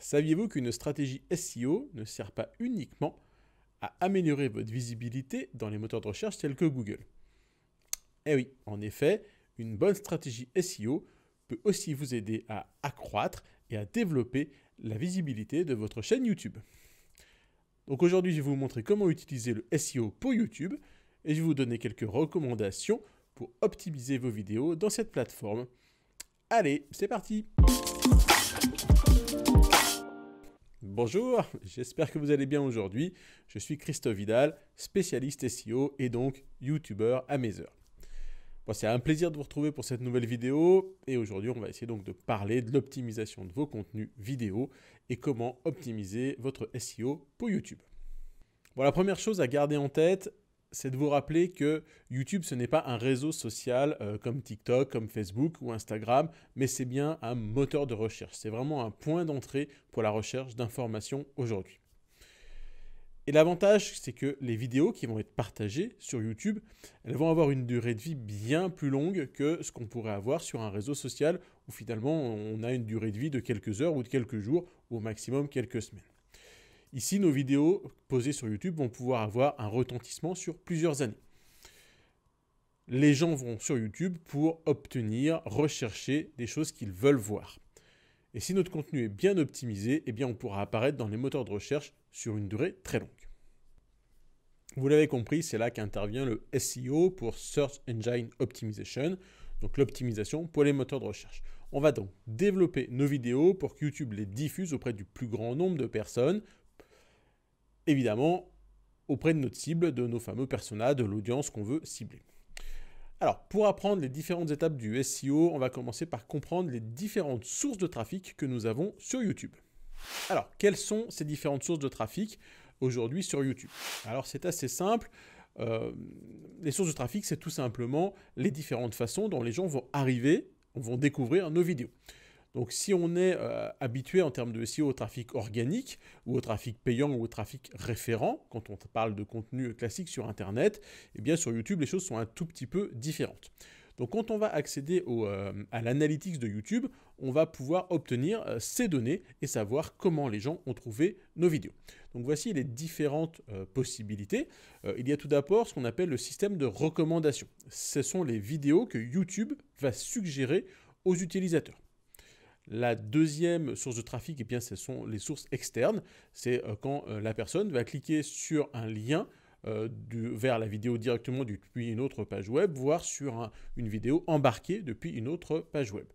Saviez-vous qu'une stratégie SEO ne sert pas uniquement à améliorer votre visibilité dans les moteurs de recherche tels que Google? Eh oui, en effet, une bonne stratégie SEO peut aussi vous aider à accroître et à développer la visibilité de votre chaîne YouTube. Donc aujourd'hui, je vais vous montrer comment utiliser le SEO pour YouTube et je vais vous donner quelques recommandations pour optimiser vos vidéos dans cette plateforme. Allez, c'est parti! Bonjour, j'espère que vous allez bien aujourd'hui. Je suis Christophe Vidal, spécialiste SEO et donc YouTubeur à mes heures. Bon, c'est un plaisir de vous retrouver pour cette nouvelle vidéo et aujourd'hui on va essayer donc de parler de l'optimisation de vos contenus vidéo et comment optimiser votre SEO pour YouTube. Bon, la première chose à garder en tête, c'est de vous rappeler que YouTube, ce n'est pas un réseau social comme TikTok, comme Facebook ou Instagram, mais c'est bien un moteur de recherche. C'est vraiment un point d'entrée pour la recherche d'informations aujourd'hui. Et l'avantage, c'est que les vidéos qui vont être partagées sur YouTube, elles vont avoir une durée de vie bien plus longue que ce qu'on pourrait avoir sur un réseau social où finalement on a une durée de vie de quelques heures ou de quelques jours ou au maximum quelques semaines. Ici, nos vidéos posées sur YouTube vont pouvoir avoir un retentissement sur plusieurs années. Les gens vont sur YouTube pour obtenir, rechercher des choses qu'ils veulent voir. Et si notre contenu est bien optimisé, eh bien on pourra apparaître dans les moteurs de recherche sur une durée très longue. Vous l'avez compris, c'est là qu'intervient le SEO pour Search Engine Optimization, donc l'optimisation pour les moteurs de recherche. On va donc développer nos vidéos pour que YouTube les diffuse auprès du plus grand nombre de personnes, évidemment auprès de notre cible, de nos fameux personas, de l'audience qu'on veut cibler. Alors, pour apprendre les différentes étapes du SEO, on va commencer par comprendre les différentes sources de trafic que nous avons sur YouTube. Alors, quelles sont ces différentes sources de trafic aujourd'hui sur YouTube? Alors, c'est assez simple. Les sources de trafic, c'est tout simplement les différentes façons dont les gens vont arriver, vont découvrir nos vidéos. Donc, si on est habitué en termes de SEO au trafic organique ou au trafic payant ou au trafic référent, quand on parle de contenu classique sur Internet, eh bien sur YouTube, les choses sont un tout petit peu différentes. Donc, quand on va accéder à l'analytics de YouTube, on va pouvoir obtenir ces données et savoir comment les gens ont trouvé nos vidéos. Donc, voici les différentes possibilités. Il y a tout d'abord ce qu'on appelle le système de recommandation. Ce sont les vidéos que YouTube va suggérer aux utilisateurs. La deuxième source de trafic, eh bien, ce sont les sources externes. C'est quand la personne va cliquer sur un lien vers la vidéo directement depuis une autre page web, voire sur une vidéo embarquée depuis une autre page web.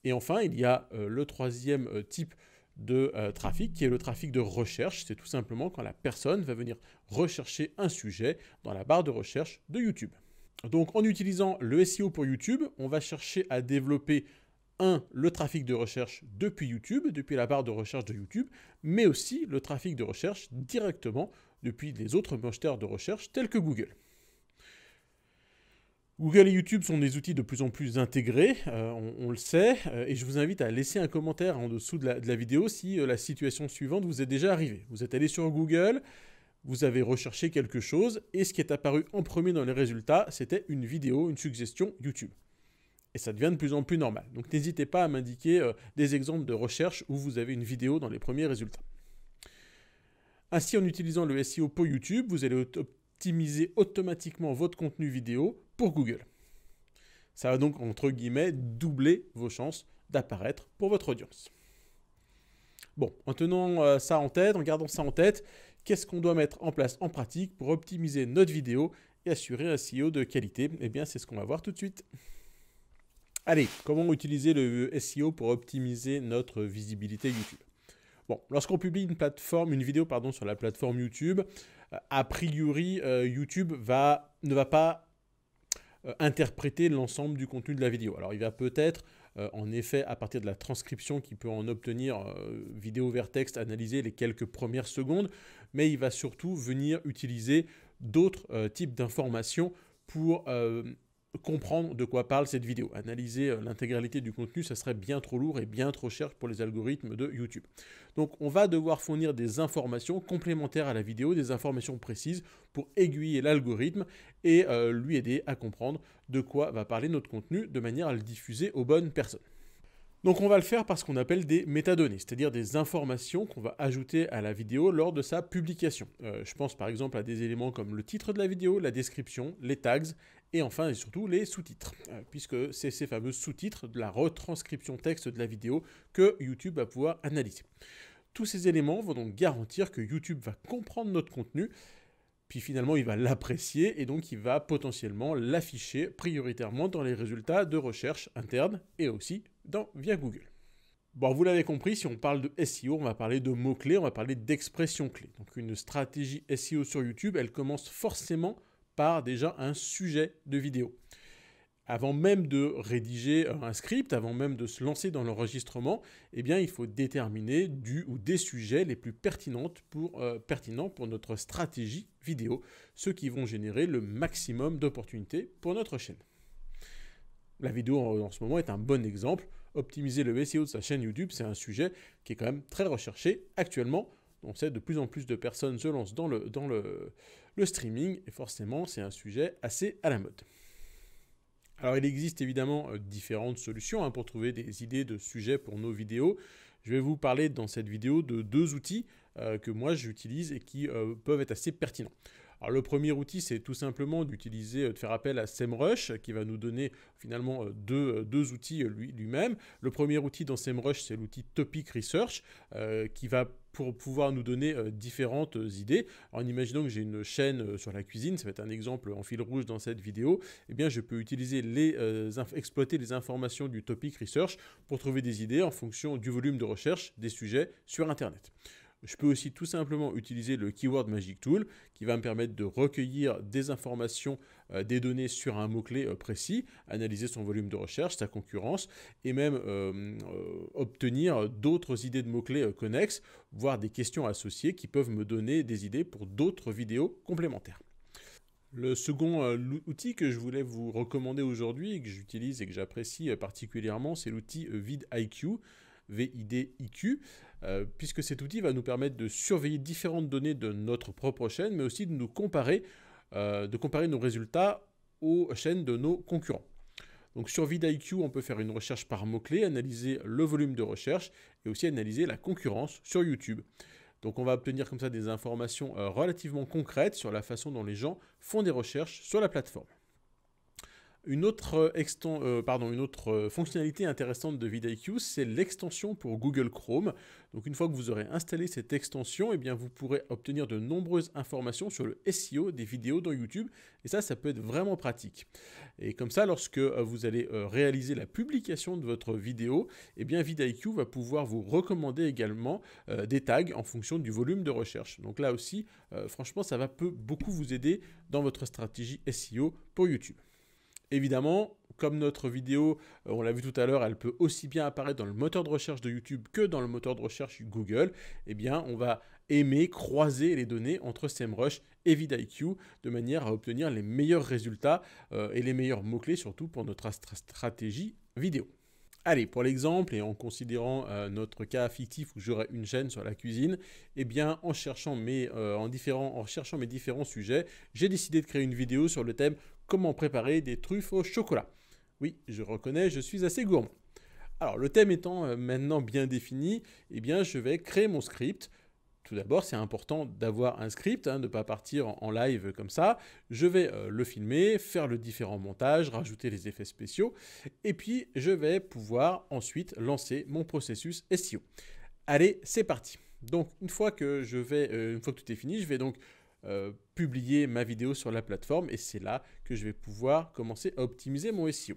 Et enfin, il y a le troisième type de trafic qui est le trafic de recherche. C'est tout simplement quand la personne va venir rechercher un sujet dans la barre de recherche de YouTube. Donc en utilisant le SEO pour YouTube, on va chercher à développer le trafic de recherche depuis YouTube, depuis la barre de recherche de YouTube, mais aussi le trafic de recherche directement depuis les autres moteurs de recherche tels que Google. Google et YouTube sont des outils de plus en plus intégrés, on le sait, et je vous invite à laisser un commentaire en dessous de la vidéo si la situation suivante vous est déjà arrivée. Vous êtes allé sur Google, vous avez recherché quelque chose, et ce qui est apparu en premier dans les résultats, c'était une vidéo, une suggestion YouTube. Et ça devient de plus en plus normal. Donc n'hésitez pas à m'indiquer des exemples de recherche où vous avez une vidéo dans les premiers résultats. Ainsi, en utilisant le SEO pour YouTube, vous allez optimiser automatiquement votre contenu vidéo pour Google. Ça va donc, entre guillemets, doubler vos chances d'apparaître pour votre audience. Bon, en tenant ça en tête, en gardant ça en tête, qu'est-ce qu'on doit mettre en place en pratique pour optimiser notre vidéo et assurer un SEO de qualité? Eh bien, c'est ce qu'on va voir tout de suite. Allez, comment utiliser le SEO pour optimiser notre visibilité YouTube? Bon, lorsqu'on publie une vidéo sur la plateforme YouTube, a priori, YouTube ne va pas interpréter l'ensemble du contenu de la vidéo. Alors, il va peut-être, en effet, à partir de la transcription qu'il peut en obtenir, vidéo vers texte, analyser les quelques premières secondes, mais il va surtout venir utiliser d'autres types d'informations pour comprendre de quoi parle cette vidéo. Analyser l'intégralité du contenu, ça serait bien trop lourd et bien trop cher pour les algorithmes de YouTube. Donc on va devoir fournir des informations complémentaires à la vidéo, des informations précises pour aiguiller l'algorithme et lui aider à comprendre de quoi va parler notre contenu de manière à le diffuser aux bonnes personnes. Donc on va le faire par ce qu'on appelle des métadonnées, c'est-à-dire des informations qu'on va ajouter à la vidéo lors de sa publication. Je pense par exemple à des éléments comme le titre de la vidéo, la description, les tags, et enfin et surtout les sous-titres, puisque c'est ces fameux sous-titres de la retranscription texte de la vidéo que YouTube va pouvoir analyser. Tous ces éléments vont donc garantir que YouTube va comprendre notre contenu, puis finalement il va l'apprécier et donc il va potentiellement l'afficher prioritairement dans les résultats de recherche interne et aussi via Google. Bon, vous l'avez compris, si on parle de SEO, on va parler de mots-clés, on va parler d'expressions clés. Donc une stratégie SEO sur YouTube, elle commence forcément par déjà un sujet de vidéo. Avant même de rédiger un script, avant même de se lancer dans l'enregistrement, eh bien, il faut déterminer des sujets les plus pertinents pour notre stratégie vidéo, ceux qui vont générer le maximum d'opportunités pour notre chaîne. La vidéo en ce moment est un bon exemple. Optimiser le SEO de sa chaîne YouTube, c'est un sujet qui est quand même très recherché actuellement. On sait de plus en plus de personnes se lancent dans le streaming et forcément, c'est un sujet assez à la mode. Alors il existe évidemment différentes solutions pour trouver des idées de sujets pour nos vidéos. Je vais vous parler dans cette vidéo de deux outils que moi j'utilise et qui peuvent être assez pertinents. Alors le premier outil, c'est tout simplement de faire appel à SEMrush qui va nous donner finalement deux outils lui-même. Le premier outil dans SEMrush, c'est l'outil Topic Research qui va pouvoir nous donner différentes idées. Alors imaginons que j'ai une chaîne sur la cuisine, ça va être un exemple en fil rouge dans cette vidéo, eh bien je peux utiliser exploiter les informations du Topic Research pour trouver des idées en fonction du volume de recherche des sujets sur Internet. Je peux aussi tout simplement utiliser le Keyword Magic Tool qui va me permettre de recueillir des informations, des données sur un mot-clé précis, analyser son volume de recherche, sa concurrence et même obtenir d'autres idées de mots-clés connexes, voire des questions associées qui peuvent me donner des idées pour d'autres vidéos complémentaires. Le second outil que je voulais vous recommander aujourd'hui et que j'utilise et que j'apprécie particulièrement, c'est l'outil vidIQ. VIDIQ, puisque cet outil va nous permettre de surveiller différentes données de notre propre chaîne, mais aussi de nous comparer, nos résultats aux chaînes de nos concurrents. Donc sur vidIQ, on peut faire une recherche par mots-clés, analyser le volume de recherche et aussi analyser la concurrence sur YouTube. Donc on va obtenir comme ça des informations relativement concrètes sur la façon dont les gens font des recherches sur la plateforme. Une autre fonctionnalité intéressante de vidIQ, c'est l'extension pour Google Chrome. Donc une fois que vous aurez installé cette extension, eh bien vous pourrez obtenir de nombreuses informations sur le SEO des vidéos dans YouTube. Et ça peut être vraiment pratique. Et comme ça, lorsque vous allez réaliser la publication de votre vidéo, eh bien vidIQ va pouvoir vous recommander également des tags en fonction du volume de recherche. Donc là aussi, franchement, ça peut beaucoup vous aider dans votre stratégie SEO pour YouTube. Évidemment, comme notre vidéo, on l'a vu tout à l'heure, elle peut aussi bien apparaître dans le moteur de recherche de YouTube que dans le moteur de recherche Google. Eh bien, on va croiser les données entre SEMrush et vidIQ de manière à obtenir les meilleurs résultats et les meilleurs mots-clés surtout pour notre stratégie vidéo. Allez, pour l'exemple, et en considérant notre cas fictif où j'aurais une chaîne sur la cuisine, eh bien, en cherchant mes différents sujets, j'ai décidé de créer une vidéo sur le thème « Comment préparer des truffes au chocolat ». Oui, je reconnais, je suis assez gourmand. Alors, le thème étant maintenant bien défini, eh bien, je vais créer mon script. Tout d'abord, c'est important d'avoir un script, de ne pas partir en live comme ça. Je vais le filmer, faire le différent montage, rajouter les effets spéciaux. Et puis, je vais pouvoir ensuite lancer mon processus SEO. Allez, c'est parti. Donc, une fois que tout est fini, je vais donc publier ma vidéo sur la plateforme. Et c'est là que je vais pouvoir commencer à optimiser mon SEO.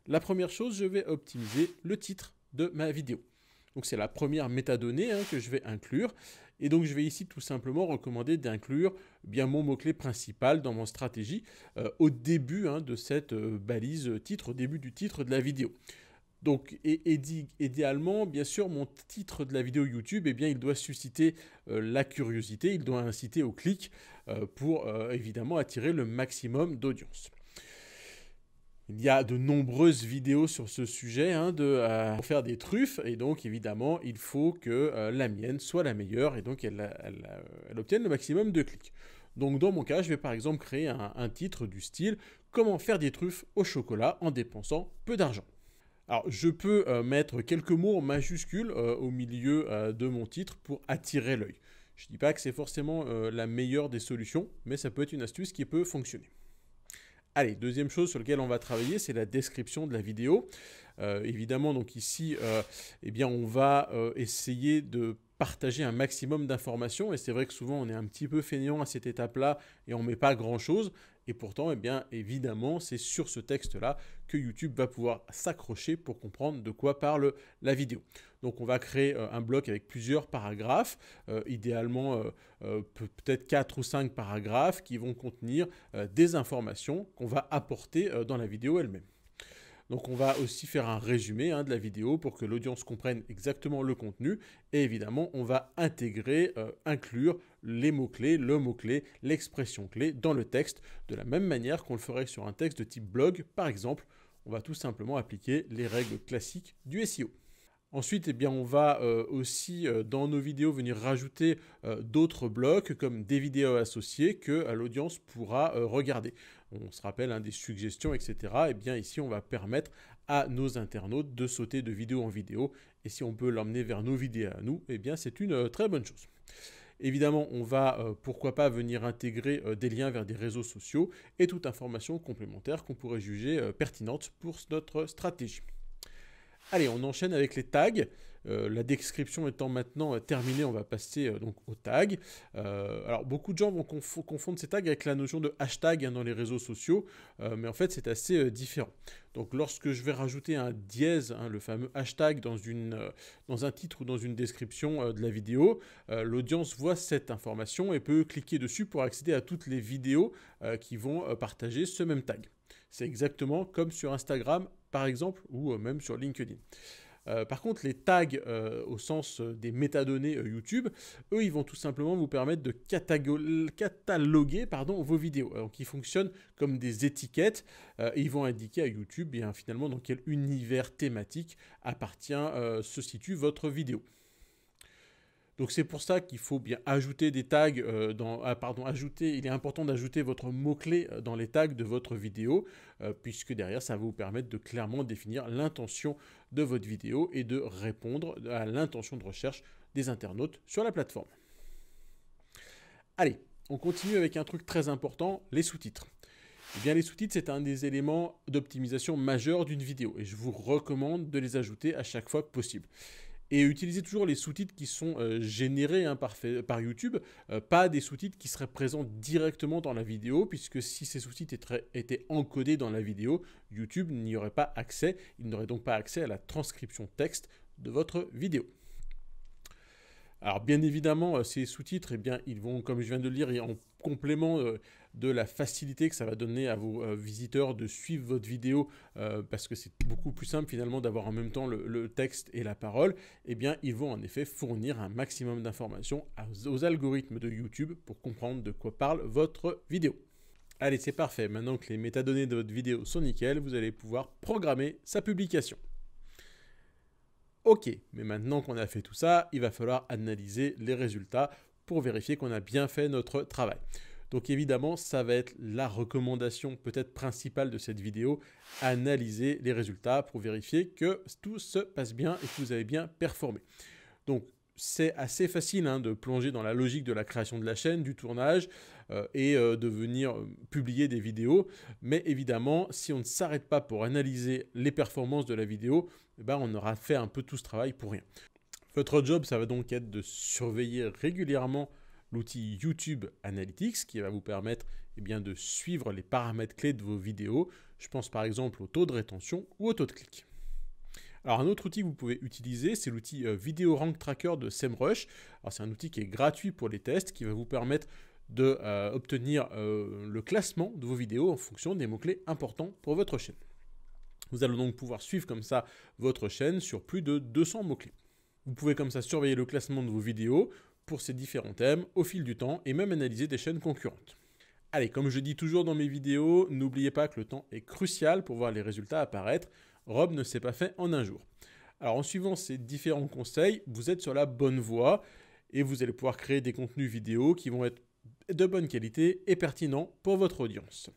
La première chose, je vais optimiser le titre de ma vidéo. Donc, c'est la première métadonnée que je vais inclure. Et donc, je vais ici tout simplement recommander d'inclure mon mot-clé principal dans mon stratégie au début de cette balise titre, au début du titre de la vidéo. Donc, idéalement, bien sûr, mon titre de la vidéo YouTube, il doit susciter la curiosité, il doit inciter au clic pour évidemment attirer le maximum d'audience. Il y a de nombreuses vidéos sur ce sujet pour faire des truffes et donc évidemment il faut que la mienne soit la meilleure et donc elle obtienne le maximum de clics. Donc dans mon cas, je vais par exemple créer un titre du style « Comment faire des truffes au chocolat en dépensant peu d'argent ». Alors, je peux mettre quelques mots en majuscules au milieu de mon titre pour attirer l'œil. Je ne dis pas que c'est forcément la meilleure des solutions, mais ça peut être une astuce qui peut fonctionner. Allez, deuxième chose sur laquelle on va travailler, c'est la description de la vidéo. Évidemment, donc ici, eh bien, on va essayer de partager un maximum d'informations. Et c'est vrai que souvent, on est un petit peu feignant à cette étape-là et on ne met pas grand-chose. Et pourtant, eh bien, évidemment, c'est sur ce texte-là que YouTube va pouvoir s'accrocher pour comprendre de quoi parle la vidéo. Donc, on va créer un bloc avec plusieurs paragraphes, idéalement peut-être 4 ou 5 paragraphes qui vont contenir des informations qu'on va apporter dans la vidéo elle-même. Donc on va aussi faire un résumé de la vidéo pour que l'audience comprenne exactement le contenu. Et évidemment, on va intégrer, inclure les mots-clés, le mot-clé, l'expression clé dans le texte, de la même manière qu'on le ferait sur un texte de type blog. Par exemple, on va tout simplement appliquer les règles classiques du SEO. Ensuite, eh bien, on va aussi, dans nos vidéos, venir rajouter d'autres blocs comme des vidéos associées que l'audience pourra regarder. On se rappelle des suggestions, etc. Eh bien, ici, on va permettre à nos internautes de sauter de vidéo en vidéo. Et si on peut l'emmener vers nos vidéos à nous, eh bien, c'est une très bonne chose. Évidemment, on va, pourquoi pas, venir intégrer des liens vers des réseaux sociaux et toute information complémentaire qu'on pourrait juger pertinente pour notre stratégie. Allez, on enchaîne avec les tags. La description étant maintenant terminée, on va passer donc aux tags. Alors, beaucoup de gens vont confondre ces tags avec la notion de hashtag dans les réseaux sociaux, mais en fait, c'est assez différent. Donc, lorsque je vais rajouter un dièse, le fameux hashtag dans un titre ou dans une description de la vidéo, l'audience voit cette information et peut cliquer dessus pour accéder à toutes les vidéos qui vont partager ce même tag. C'est exactement comme sur Instagram, par exemple, ou même sur LinkedIn. Par contre, les tags au sens des métadonnées YouTube, eux, ils vont tout simplement vous permettre de cataloguer vos vidéos. Donc, ils fonctionnent comme des étiquettes et ils vont indiquer à YouTube finalement dans quel univers thématique se situe votre vidéo. Donc c'est pour ça qu'il faut bien ajouter des tags, il est important d'ajouter votre mot-clé dans les tags de votre vidéo, puisque derrière ça va vous permettre de clairement définir l'intention de votre vidéo et de répondre à l'intention de recherche des internautes sur la plateforme. Allez, on continue avec un truc très important, les sous-titres. Eh bien, les sous-titres, c'est un des éléments d'optimisation majeurs d'une vidéo et je vous recommande de les ajouter à chaque fois que possible. Et utilisez toujours les sous-titres qui sont générés par YouTube, pas des sous-titres qui seraient présents directement dans la vidéo, puisque si ces sous-titres étaient encodés dans la vidéo, YouTube n'y aurait pas accès, il n'aurait donc pas accès à la transcription texte de votre vidéo. Alors bien évidemment, ces sous-titres, eh bien, ils vont, comme je viens de le dire, en complément de la facilité que ça va donner à vos visiteurs de suivre votre vidéo, parce que c'est beaucoup plus simple finalement d'avoir en même temps le texte et la parole, eh bien, ils vont en effet fournir un maximum d'informations aux algorithmes de YouTube pour comprendre de quoi parle votre vidéo. Allez, c'est parfait. Maintenant que les métadonnées de votre vidéo sont nickel, vous allez pouvoir programmer sa publication. Ok, mais maintenant qu'on a fait tout ça, il va falloir analyser les résultats pour vérifier qu'on a bien fait notre travail. Donc évidemment, ça va être la recommandation peut-être principale de cette vidéo, analyser les résultats pour vérifier que tout se passe bien et que vous avez bien performé. Donc c'est assez facile de plonger dans la logique de la création de la chaîne, du tournage et de venir publier des vidéos. Mais évidemment, si on ne s'arrête pas pour analyser les performances de la vidéo, on aura fait un peu tout ce travail pour rien. Votre job, ça va donc être de surveiller régulièrement l'outil YouTube Analytics qui va vous permettre de suivre les paramètres clés de vos vidéos. Je pense par exemple au taux de rétention ou au taux de clic. Alors un autre outil que vous pouvez utiliser, c'est l'outil Video Rank Tracker de SEMrush. C'est un outil qui est gratuit pour les tests, qui va vous permettre d'obtenir le classement de vos vidéos en fonction des mots-clés importants pour votre chaîne. Vous allez donc pouvoir suivre comme ça votre chaîne sur plus de 200 mots-clés. Vous pouvez comme ça surveiller le classement de vos vidéos pour ces différents thèmes au fil du temps et même analyser des chaînes concurrentes. Allez, comme je dis toujours dans mes vidéos, n'oubliez pas que le temps est crucial pour voir les résultats apparaître. Rome ne s'est pas fait en un jour. Alors en suivant ces différents conseils, vous êtes sur la bonne voie et vous allez pouvoir créer des contenus vidéo qui vont être de bonne qualité et pertinents pour votre audience.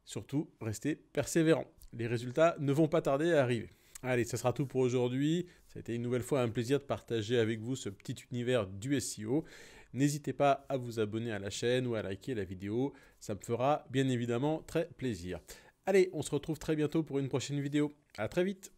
Surtout, restez persévérants. Les résultats ne vont pas tarder à arriver. Allez, ça sera tout pour aujourd'hui. Ça a été une nouvelle fois un plaisir de partager avec vous ce petit univers du SEO. N'hésitez pas à vous abonner à la chaîne ou à liker la vidéo. Ça me fera bien évidemment très plaisir. Allez, on se retrouve très bientôt pour une prochaine vidéo. À très vite!